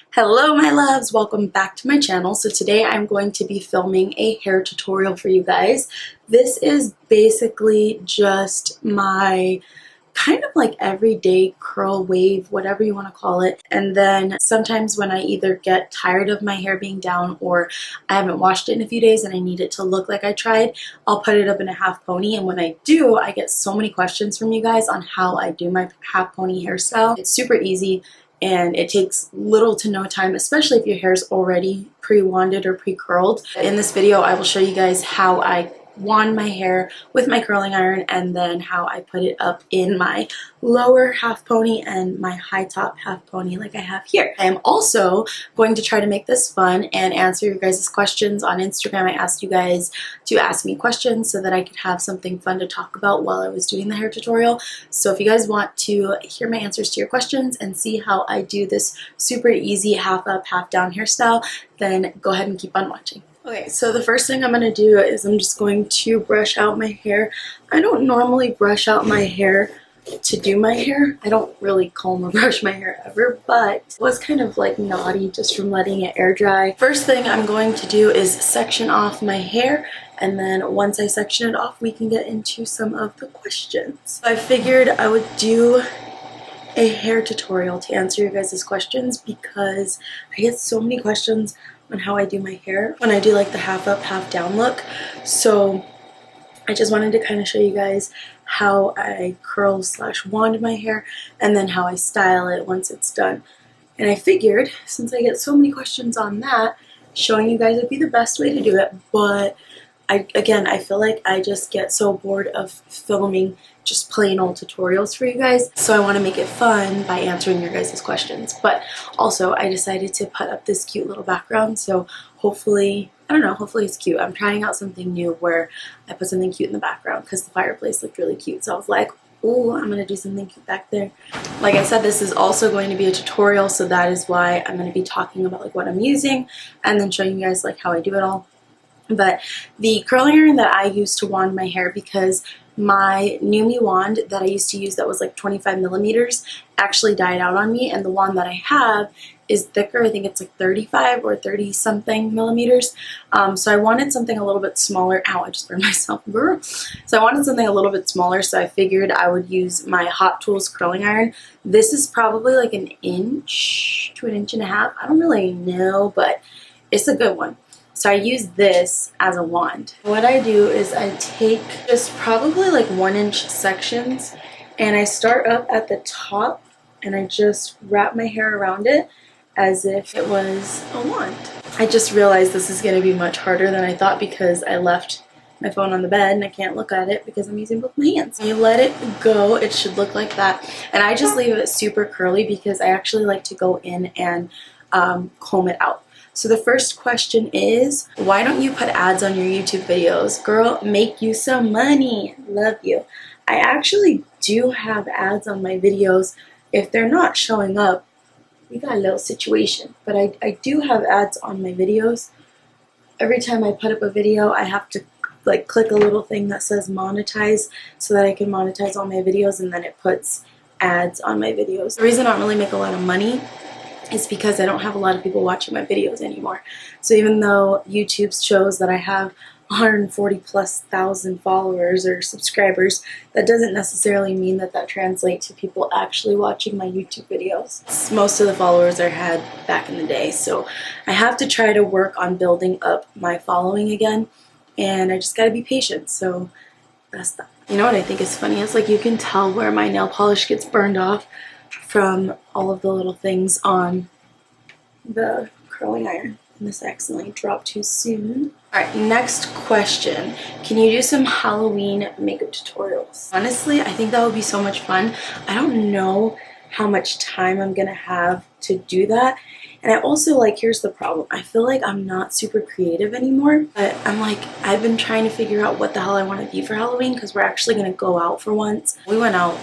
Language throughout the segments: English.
Hello my loves, welcome back to my channel. So today I'm going to be filming a hair tutorial for you guys. This is basically just my kind of like everyday curl wave, whatever you want to call it. And then sometimes when I either get tired of my hair being down or I haven't washed it in a few days and I need it to look like I tried, I'll put it up in a half pony. And when I do, I get so many questions from you guys on how I do my half pony hairstyle. It's super easy. And it takes little to no time, especially if your hair is already pre-wanded or pre-curled. In this video, I will show you guys how I wand my hair with my curling iron and then how I put it up in my lower half pony and my high top half pony like I have here. I am also going to try to make this fun and answer your guys' questions on Instagram. I asked you guys to ask me questions so that I could have something fun to talk about while I was doing the hair tutorial. So if you guys want to hear my answers to your questions and see how I do this super easy half up, half down hairstyle, then go ahead and keep on watching. Okay, so the first thing I'm going to do is I'm just going to brush out my hair. I don't normally brush out my hair to do my hair. I don't really comb or brush my hair ever, but it was kind of like naughty just from letting it air dry. First thing I'm going to do is section off my hair, and then once I section it off, we can get into some of the questions. I figured I would do a hair tutorial to answer your guys' questions because I get so many questions on how I do my hair when I do like the half up, half down look. So I just wanted to kind of show you guys how I curl / wand my hair and then how I style it once it's done. And I figured since I get so many questions on that, showing you guys would be the best way to do it. But I feel like I just get so bored of filming just plain old tutorials for you guys. So I want to make it fun by answering your guys' questions. But also I decided to put up this cute little background. So hopefully, I don't know, hopefully it's cute. I'm trying out something new where I put something cute in the background because the fireplace looked really cute. So I was like, oh, I'm going to do something cute back there. Like I said, this is also going to be a tutorial. So that is why I'm going to be talking about like what I'm using and then showing you guys like how I do it all. But the curling iron that I use to wand my hair, because my Numi wand that I used to use that was like 25 millimeters actually died out on me, and the wand that I have is thicker. I think it's like 35 or 30 something millimeters. So I wanted something a little bit smaller. Ow, I just burned myself. So I wanted something a little bit smaller, so I figured I would use my Hot Tools curling iron. This is probably like an inch to an inch and a half. I don't really know, but it's a good one. So I use this as a wand. What I do is I take just probably like 1-inch sections and I start up at the top and I just wrap my hair around it as if it was a wand. I just realized this is going to be much harder than I thought because I left my phone on the bed and I can't look at it because I'm using both my hands. When you let it go, it should look like that. And I just leave it super curly because I actually like to go in and comb it out. So the first question is, why don't you put ads on your YouTube videos? Girl, make you some money. Love you. I actually do have ads on my videos. If they're not showing up, we got a little situation. But I do have ads on my videos. Every time I put up a video, I have to like click a little thing that says monetize so that I can monetize all my videos, and then it puts ads on my videos. The reason I don't really make a lot of money is because I don't have a lot of people watching my videos anymore. So even though YouTube shows that I have 140,000+ followers or subscribers, that doesn't necessarily mean that that translates to people actually watching my YouTube videos. Most of the followers I had back in the day, so I have to try to work on building up my following again, and I just gotta be patient, so that's that. You know what I think is funny? It's like you can tell where my nail polish gets burned off from all of the little things on the curling iron. And this accidentally dropped too soon. Alright, next question. Can you do some Halloween makeup tutorials? Honestly, I think that would be so much fun. I don't know how much time I'm gonna have to do that. And I also, like, here's the problem. I feel like I'm not super creative anymore, but I'm like, I've been trying to figure out what the hell I want to be for Halloween because we're actually gonna go out for once. We went out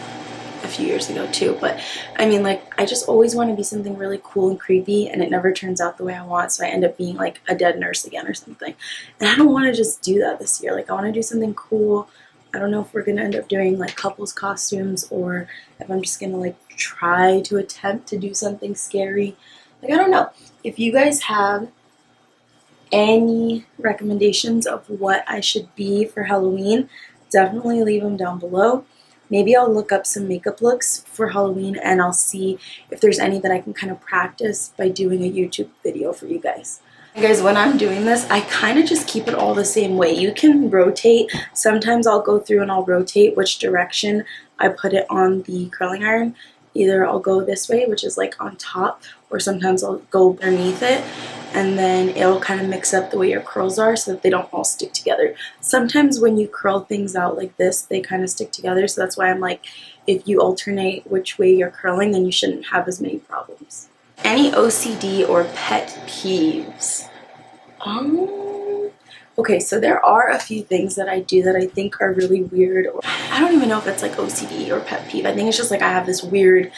a few years ago too, but I mean, like, I just always want to be something really cool and creepy, and it never turns out the way I want, so I end up being like a dead nurse again or something. And I don't want to just do that this year. Like, I want to do something cool. I don't know if we're gonna end up doing like couples costumes or if I'm just gonna like try to attempt to do something scary. Like, I don't know. If you guys have any recommendations of what I should be for Halloween, definitely leave them down below. Maybe I'll look up some makeup looks for Halloween and I'll see if there's any that I can kind of practice by doing a YouTube video for you guys. And guys, when I'm doing this, I kind of just keep it all the same way. You can rotate. Sometimes I'll go through and I'll rotate which direction I put it on the curling iron. Either I'll go this way, which is like on top, or sometimes I'll go underneath it, and then it'll kind of mix up the way your curls are so that they don't all stick together. Sometimes when you curl things out like this, they kind of stick together, so that's why I'm like, if you alternate which way you're curling, then you shouldn't have as many problems. Any OCD or pet peeves? Okay, so there are a few things that I do that I think are really weird. Or I don't even know if it's like OCD or pet peeve. I think it's just like I have this weird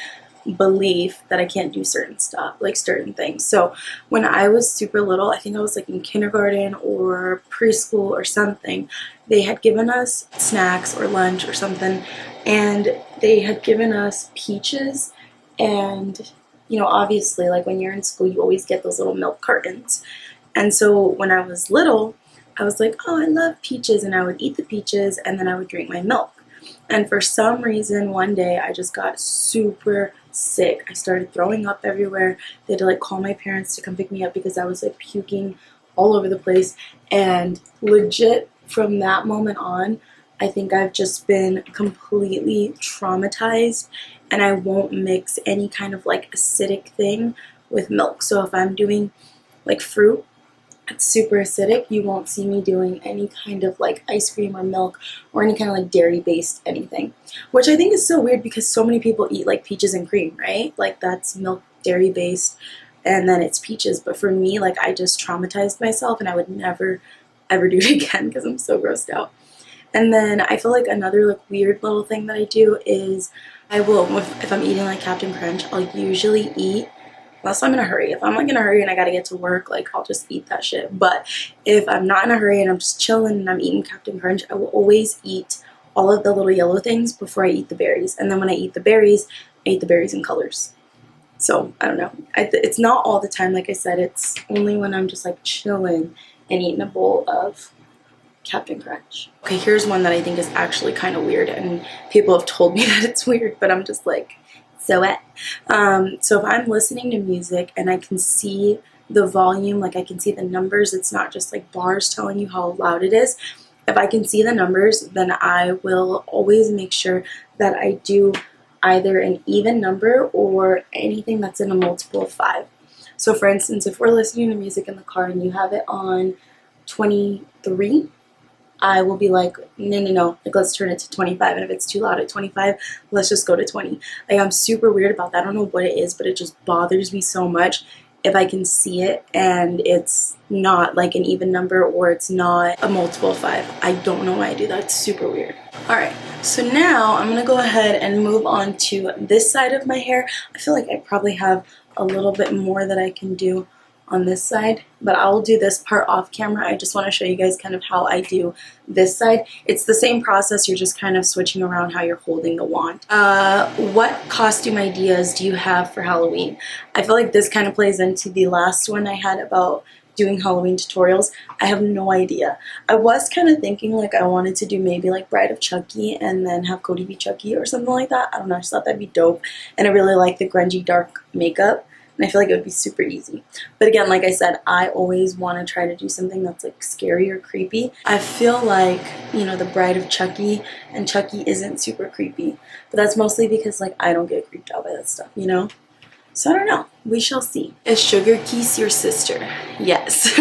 belief that I can't do certain stuff, like certain things. So when I was super little, I think I was like in kindergarten or preschool or something, they had given us snacks or lunch or something, and they had given us peaches. And you know, obviously, like when you're in school, you always get those little milk cartons. And so when I was little, I was like, oh, I love peaches, and I would eat the peaches and then I would drink my milk. And for some reason, one day I just got super sick. I started throwing up everywhere. They had to like call my parents to come pick me up because I was like puking all over the place. And legit from that moment on, I think I've just been completely traumatized, and I won't mix any kind of like acidic thing with milk. So if I'm doing like fruit, it's super acidic, you won't see me doing any kind of like ice cream or milk or any kind of like dairy based anything, which I think is so weird because so many people eat like peaches and cream, right? Like that's milk dairy based and then it's peaches. But for me, like I just traumatized myself and I would never ever do it again because I'm so grossed out. And then I feel like another like weird little thing that I do is I will, if I'm eating like Captain Crunch, I'll usually eat, unless I'm in a hurry. If I'm like in a hurry and I gotta get to work, like I'll just eat that shit. But if I'm not in a hurry and I'm just chilling and I'm eating Captain Crunch, I will always eat all of the little yellow things before I eat the berries. And then when I eat the berries, I eat the berries in colors. So I don't know. It's not all the time, like I said. It's only when I'm just like chilling and eating a bowl of Captain Crunch. Okay, here's one that I think is actually kind of weird, and people have told me that it's weird, but I'm just like, so what? So if I'm listening to music and I can see the volume, like I can see the numbers, it's not just like bars telling you how loud it is. If I can see the numbers, then I will always make sure that I do either an even number or anything that's in a multiple of 5. So for instance, if we're listening to music in the car and you have it on 23, I will be like, no, like let's turn it to 25, and if it's too loud at 25, let's just go to 20. Like I'm super weird about that. I don't know what it is, but it just bothers me so much if I can see it and it's not like an even number or it's not a multiple of 5. I don't know why I do that. It's super weird. Alright, so now I'm gonna go ahead and move on to this side of my hair. I feel like I probably have a little bit more that I can do on this side, but I'll do this part off camera. I just want to show you guys kind of how I do this side. It's the same process, you're just kind of switching around how you're holding the wand. What costume ideas do you have for Halloween? I feel like this kind of plays into the last one I had about doing Halloween tutorials. I have no idea. I was kind of thinking like I wanted to do maybe like Bride of Chucky and then have Cody be Chucky or something like that. I don't know, I just thought that'd be dope, and I really like the grungy dark makeup. And I feel like it would be super easy. But again, like I said, I always want to try to do something that's like scary or creepy. I feel like, you know, the Bride of Chucky and Chucky isn't super creepy. But that's mostly because like I don't get creeped out by that stuff, you know? So I don't know. We shall see. Is Sugar Keese your sister? Yes.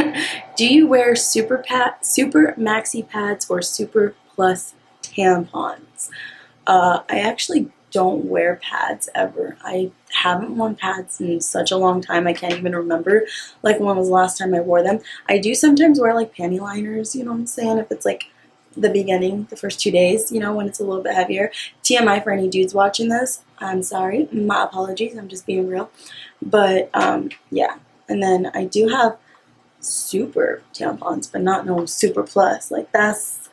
Do you wear super maxi pads or super plus tampons? I actually don't wear pads ever. I haven't worn pads in such a long time. I can't even remember like when was the last time I wore them. I do sometimes wear like panty liners, you know what I'm saying, if it's like the beginning, the first 2 days, you know, when it's a little bit heavier. TMI for any dudes watching this, I'm sorry, my apologies, I'm just being real. But yeah, and then I do have super tampons, but not no super plus. Like that's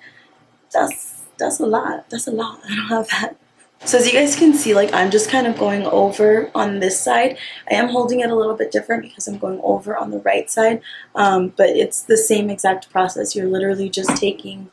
a lot. I don't have that. So as you guys can see, like I'm just kind of going over on this side. I am holding it a little bit different because I'm going over on the right side, but it's the same exact process. You're literally just taking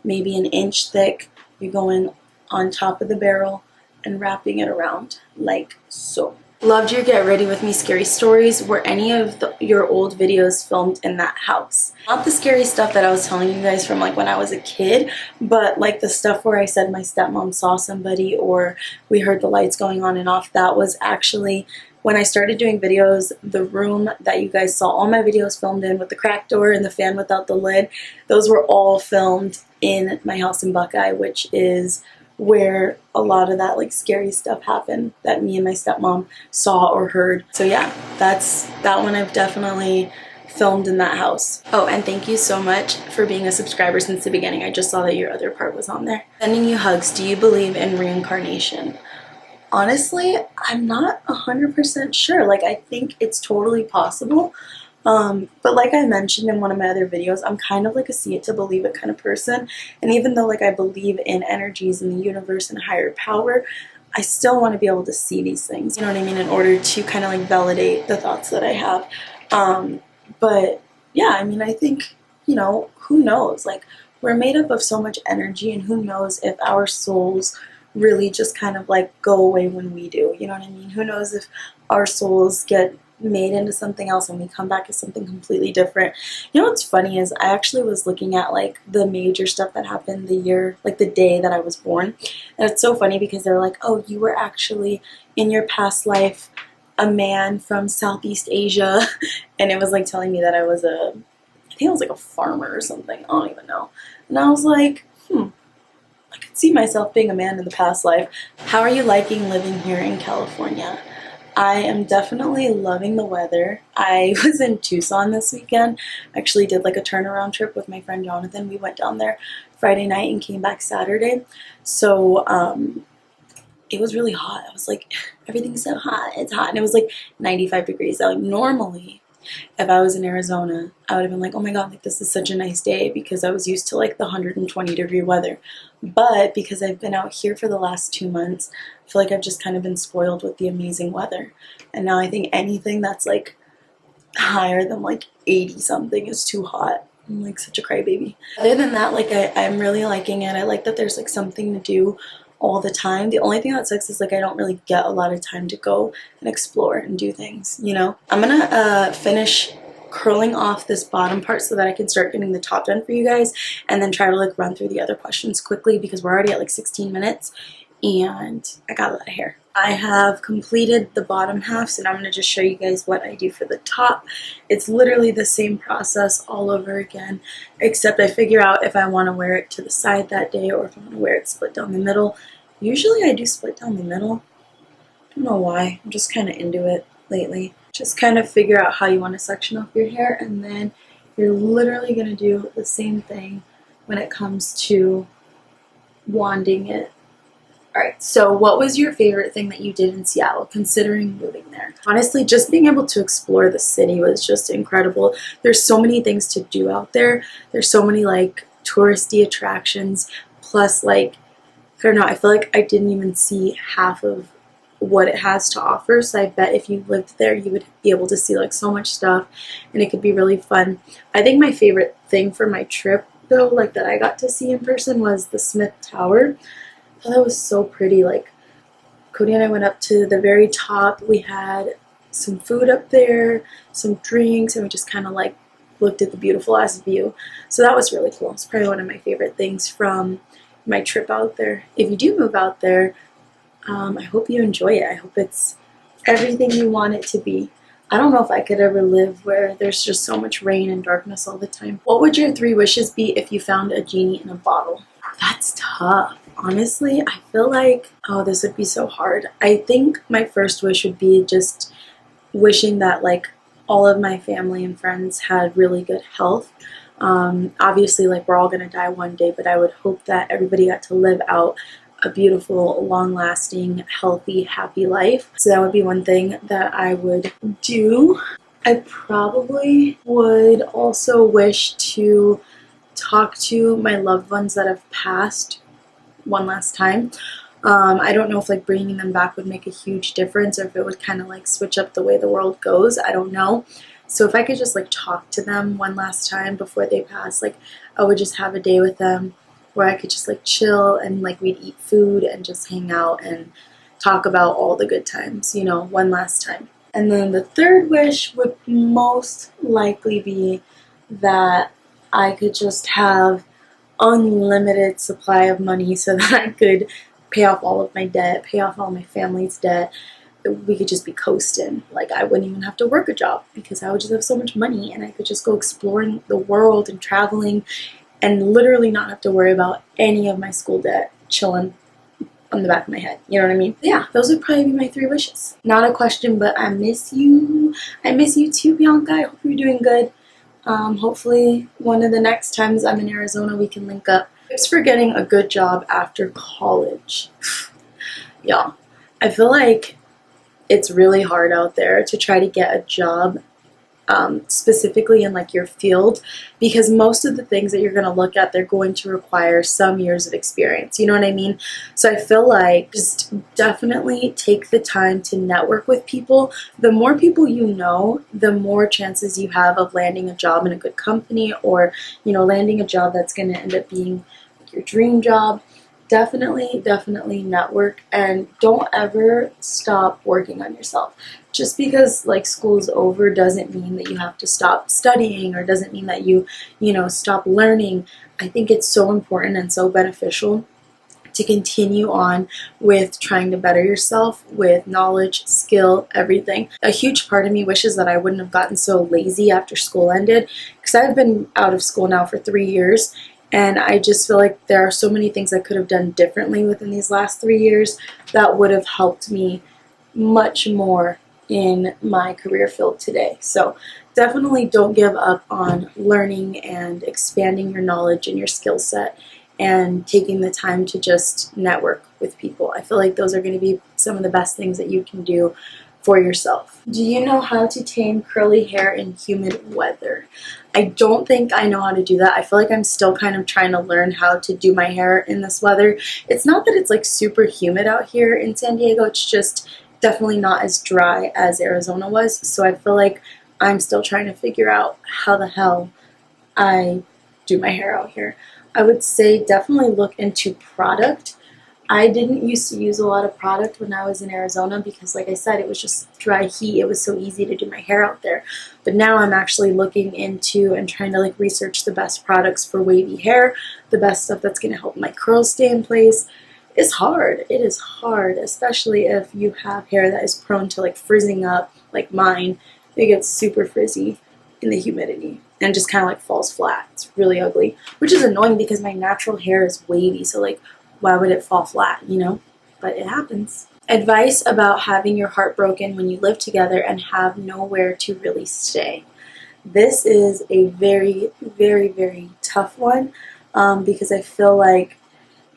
maybe an inch thick, you're going on top of the barrel and wrapping it around like so. Loved your Get Ready With Me scary stories. Were any of your old videos filmed in that house? Not the scary stuff that I was telling you guys from like when I was a kid, but like the stuff where I said my stepmom saw somebody or we heard the lights going on and off. That was actually when I started doing videos. The room that you guys saw all my videos filmed in with the cracked door and the fan without the lid, those were all filmed in my house in Buckeye, which is where a lot of that like scary stuff happened that me and my stepmom saw or heard. So yeah, that one I've definitely filmed in that house. Oh, and thank you so much for being a subscriber since the beginning. I just saw that your other part was on there. Sending you hugs. Do you believe in reincarnation? Honestly, I'm not 100% sure. Like, I think it's totally possible. But like I mentioned in one of my other videos, I'm kind of like a see it to believe it kind of person. And even though like I believe in energies in the universe and higher power, I still want to be able to see these things, you know what I mean, in order to kind of like validate the thoughts that I have. But yeah, I mean, I think, you know, who knows? Like, we're made up of so much energy, and who knows if our souls really just kind of like go away when we do, you know what I mean? Who knows if our souls get made into something else and we come back as something completely different. You know what's funny is I actually was looking at like the major stuff that happened the year, like the day that I was born, and it's so funny because they're like, oh, you were actually in your past life a man from Southeast Asia, and it was like telling me that I was I think I was like a farmer or something, I don't even know. And I was like, I could see myself being a man in the past life. How are you liking living here in California? I am definitely loving the weather. I was in Tucson this weekend. Actually did like a turnaround trip with my friend Jonathan. We went down there Friday night and came back Saturday. So it was really hot. I was like, everything's so hot. It's hot. And it was like 95 degrees. Like normally, if I was in Arizona, I would have been like, oh my god, like this is such a nice day, because I was used to like the 120-degree weather. But because I've been out here for the last 2 months, I feel like I've just kind of been spoiled with the amazing weather. And now I think anything that's like higher than like 80 something is too hot. I'm like such a crybaby. Other than that, like I'm really liking it. I like that there's like something to do all the time. The only thing that sucks is like I don't really get a lot of time to go and explore and do things, you know? I'm gonna finish curling off this bottom part so that I can start getting the top done for you guys, and then try to like run through the other questions quickly because we're already at like 16 minutes and I got a lot of hair. I have completed the bottom half, so now I'm going to just show you guys what I do for the top. It's literally the same process all over again, except I figure out if I want to wear it to the side that day or if I want to wear it split down the middle. Usually I do split down the middle. I don't know why. I'm just kind of into it lately. Just kind of figure out how you want to section off your hair, and then you're literally going to do the same thing when it comes to wanding it. Alright, so what was your favorite thing that you did in Seattle, considering moving there? Honestly, just being able to explore the city was just incredible. There's so many things to do out there. There's so many like touristy attractions, plus like, I don't know, I feel like I didn't even see half of what it has to offer, so I bet if you lived there you would be able to see like so much stuff, and it could be really fun. I think my favorite thing for my trip though, like that I got to see in person, was the Smith Tower. I thought that was so pretty. Like, Cody and I went up to the very top. We had some food up there, some drinks, and we just kind of like looked at the beautiful ass view. So that was really cool. It's probably one of my favorite things from my trip out there. If you do move out there, I hope you enjoy it. I hope it's everything you want it to be. I don't know if I could ever live where there's just so much rain and darkness all the time. What would your 3 wishes be if you found a genie in a bottle? That's tough. Honestly, I feel like, oh, this would be so hard. I think my first wish would be just wishing that like all of my family and friends had really good health. Obviously, like we're all gonna die one day, but I would hope that everybody got to live out a beautiful, long-lasting, healthy, happy life. So that would be one thing that I would do. I probably would also wish to talk to my loved ones that have passed one last time. I don't know if like bringing them back would make a huge difference, or if it would kind of like switch up the way the world goes. I don't know. So if I could just like talk to them one last time before they pass, like I would just have a day with them where I could just like chill, and like we'd eat food and just hang out and talk about all the good times, you know, one last time. And then the third wish would most likely be that I could just have unlimited supply of money so that I could pay off all of my debt, pay off all my family's debt. We could just be coasting. Like I wouldn't even have to work a job because I would just have so much money, and I could just go exploring the world and traveling and literally not have to worry about any of my school debt chilling on the back of my head. You know what I mean? Yeah, those would probably be my 3 wishes. Not a question, but I miss you. I miss you too, Bianca. I hope you're doing good. Hopefully one of the next times I'm in Arizona we can link up. Tips for getting a good job after college. Y'all, I feel like it's really hard out there to try to get a job, specifically in like your field, because most of the things that you're going to look at, they're going to require some years of experience. You know what I mean? So I feel like just definitely take the time to network with people. The more people you know, the more chances you have of landing a job in a good company, or, you know, landing a job that's going to end up being your dream job. Definitely network, and don't ever stop working on yourself. Just because like school's over doesn't mean that you have to stop studying, or doesn't mean that you know, stop learning. I think it's so important and so beneficial to continue on with trying to better yourself with knowledge, skill, everything. A huge part of me wishes that I wouldn't have gotten so lazy after school ended, because I've been out of school now for 3 years. And I just feel like there are so many things I could have done differently within these last 3 years that would have helped me much more in my career field today. So definitely don't give up on learning and expanding your knowledge and your skill set, and taking the time to just network with people. I feel like those are going to be some of the best things that you can do for yourself. Do you know how to tame curly hair in humid weather? I don't think I know how to do that. I feel like I'm still kind of trying to learn how to do my hair in this weather. It's not that it's like super humid out here in San Diego, it's just definitely not as dry as Arizona was. So I feel like I'm still trying to figure out how the hell I do my hair out here. I would say definitely look into product. I didn't used to use a lot of product when I was in Arizona because, like I said, it was just dry heat. It was so easy to do my hair out there. But now I'm actually looking into and trying to like research the best products for wavy hair, the best stuff that's going to help my curls stay in place. It's hard. It is hard, especially if you have hair that is prone to like frizzing up like mine. It gets super frizzy in the humidity and just kind of like falls flat. It's really ugly, which is annoying because my natural hair is wavy. So like, why would it fall flat, you know? But it happens. Advice about having your heart broken when you live together and have nowhere to really stay. This is a very, very tough one, because I feel like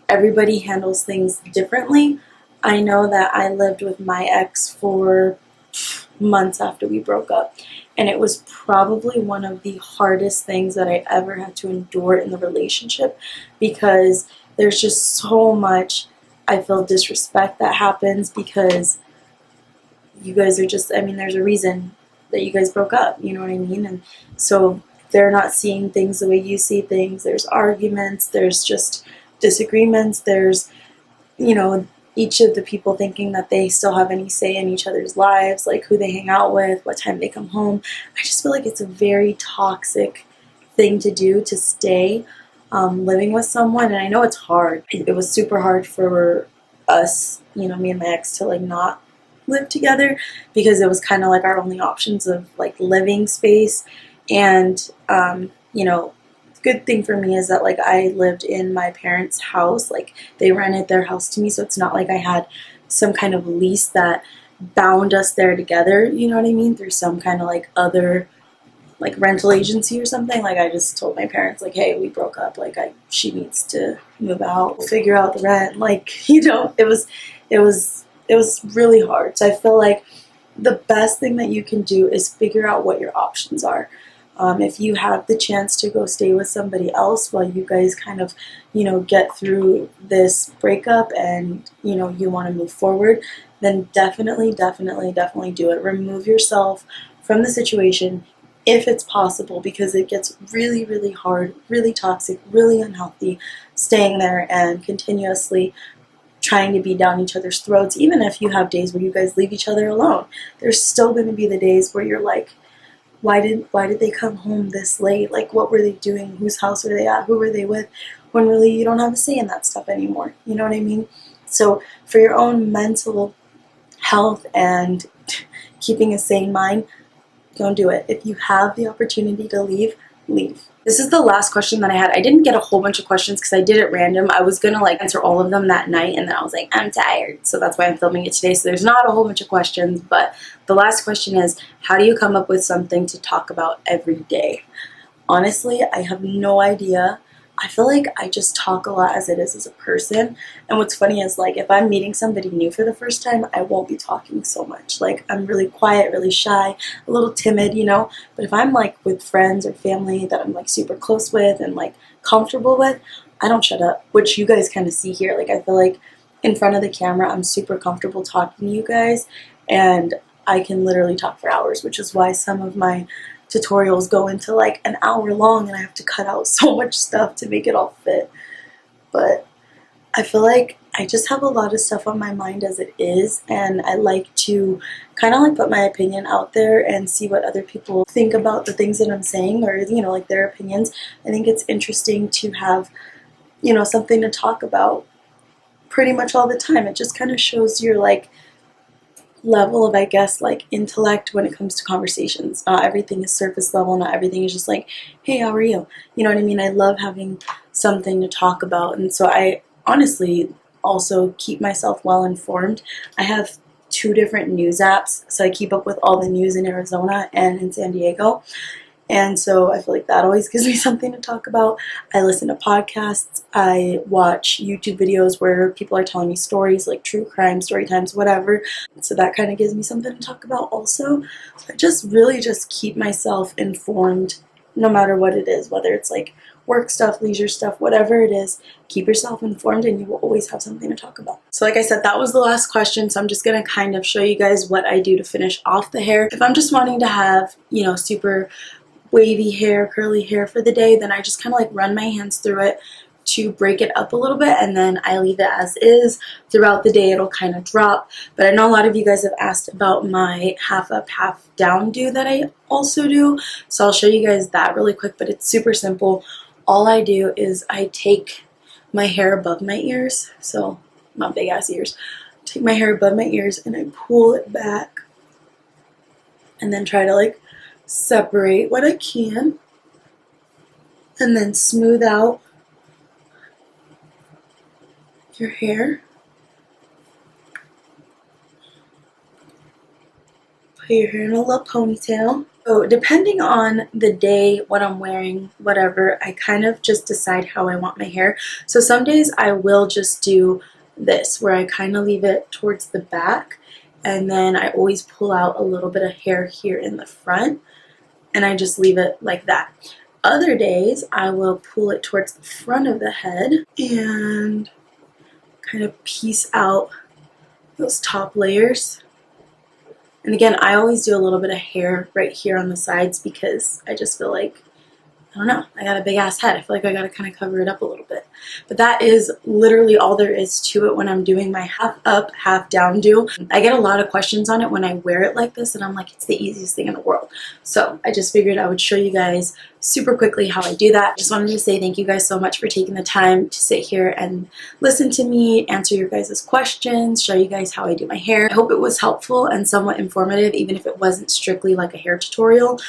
everybody handles things differently. I know that I lived with my ex for months after we broke up, and it was probably one of the hardest things that I ever had to endure in the relationship, because there's just so much, I feel, disrespect that happens because you guys are just, I mean, there's a reason that you guys broke up, you know what I mean? And so they're not seeing things the way you see things. There's arguments, there's just disagreements, there's, you know, each of the people thinking that they still have any say in each other's lives, like who they hang out with, what time they come home. I just feel like it's a very toxic thing to do, to stay living with someone. And I know it's hard. It was super hard for us, you know, me and my ex, to like not live together because it was kind of like our only options of like living space. And you know, good thing for me is that like I lived in my parents' house, like they rented their house to me, so it's not like I had some kind of lease that bound us there together, you know what I mean, through some kind of like other like rental agency or something. Like I just told my parents like, hey, we broke up, like she needs to move out, we'll figure out the rent, like, you know, it was really hard. So I feel like the best thing that you can do is figure out what your options are. If you have the chance to go stay with somebody else while you guys kind of, get through this breakup and, you want to move forward, then definitely, definitely, definitely do it. Remove yourself from the situation if it's possible, because it gets really, really hard, really toxic, really unhealthy, staying there and continuously trying to be down each other's throats. Even if you have days where you guys leave each other alone, there's still going to be the days where you're like, why did they come home this late? Like, what were they doing? Whose house were they at? Who were they with? When really you don't have a say in that stuff anymore. You know what I mean? So for your own mental health and keeping a sane mind, don't do it. If you have the opportunity to leave, leave. This is the last question that I had. I didn't get a whole bunch of questions because I did it random. I was going to answer all of them that night, and then I was like, I'm tired. So that's why I'm filming it today. So there's not a whole bunch of questions, but the last question is, how do you come up with something to talk about every day? Honestly, I have no idea. I feel like I just talk a lot as it is as a person. And what's funny is, if I'm meeting somebody new for the first time, I won't be talking so much. I'm really quiet, really shy, a little timid, But if I'm with friends or family that I'm super close with and comfortable with, I don't shut up, which you guys kind of see here. I feel like in front of the camera, I'm super comfortable talking to you guys, and I can literally talk for hours, which is why some of my tutorials go into an hour long and I have to cut out so much stuff to make it all fit. But I feel like I just have a lot of stuff on my mind as it is, and I like to kind of put my opinion out there and see what other people think about the things that I'm saying, or their opinions. I think it's interesting to have something to talk about pretty much all the time. It just kind of shows your level of, I guess, intellect when it comes to conversations. Not everything is surface level. Not everything is just hey, how are you? You know what I mean? I love having something to talk about. And so I honestly also keep myself well informed. I have 2 different news apps, so I keep up with all the news in Arizona and in San Diego. And so I feel like that always gives me something to talk about. I listen to podcasts. I watch YouTube videos where people are telling me stories, true crime, story times, whatever. So that kind of gives me something to talk about also. I just really just keep myself informed no matter what it is, whether it's work stuff, leisure stuff, whatever it is. Keep yourself informed and you will always have something to talk about. So like I said, that was the last question. So I'm just going to kind of show you guys what I do to finish off the hair. If I'm just wanting to have, super wavy hair, curly hair for the day, then I just kind of run my hands through it to break it up a little bit, and then I leave it as is. Throughout the day it'll kind of drop. But I know a lot of you guys have asked about my half up, half down do that I also do, so I'll show you guys that really quick. But it's super simple. All I do is I take my hair above my ears, so my big ass ears, take my hair above my ears and I pull it back and then try to separate what I can, and then smooth out your hair. Put your hair in a little ponytail. So depending on the day, what I'm wearing, whatever, I kind of just decide how I want my hair. So some days I will just do this, where I kind of leave it towards the back, and then I always pull out a little bit of hair here in the front, and I just leave it like that. Other days, I will pull it towards the front of the head and kind of piece out those top layers. And again, I always do a little bit of hair right here on the sides because I just feel like, I don't know, I got a big ass head. I feel like I gotta kind of cover it up a little bit. But that is literally all there is to it when I'm doing my half up, half down do. I get a lot of questions on it when I wear it like this, and I'm like, it's the easiest thing in the world. So I just figured I would show you guys super quickly how I do that. Just wanted to say thank you guys so much for taking the time to sit here and listen to me, answer your guys' questions, show you guys how I do my hair. I hope it was helpful and somewhat informative, even if it wasn't strictly like a hair tutorial.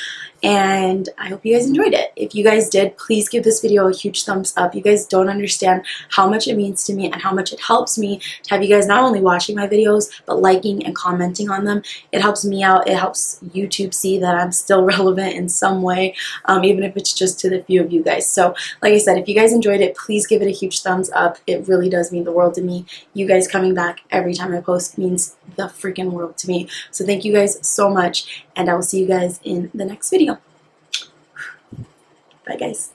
And I hope you guys enjoyed it. If you guys did, please give this video a huge thumbs up. You guys don't understand how much it means to me and how much it helps me to have you guys not only watching my videos, but liking and commenting on them. It helps me out. It helps YouTube see that I'm still relevant in some way, even if it's just to the few of you guys. So like I said, if you guys enjoyed it, please give it a huge thumbs up. It really does mean the world to me. You guys coming back every time I post means the freaking world to me. So thank you guys so much, and I will see you guys in the next video. Bye guys.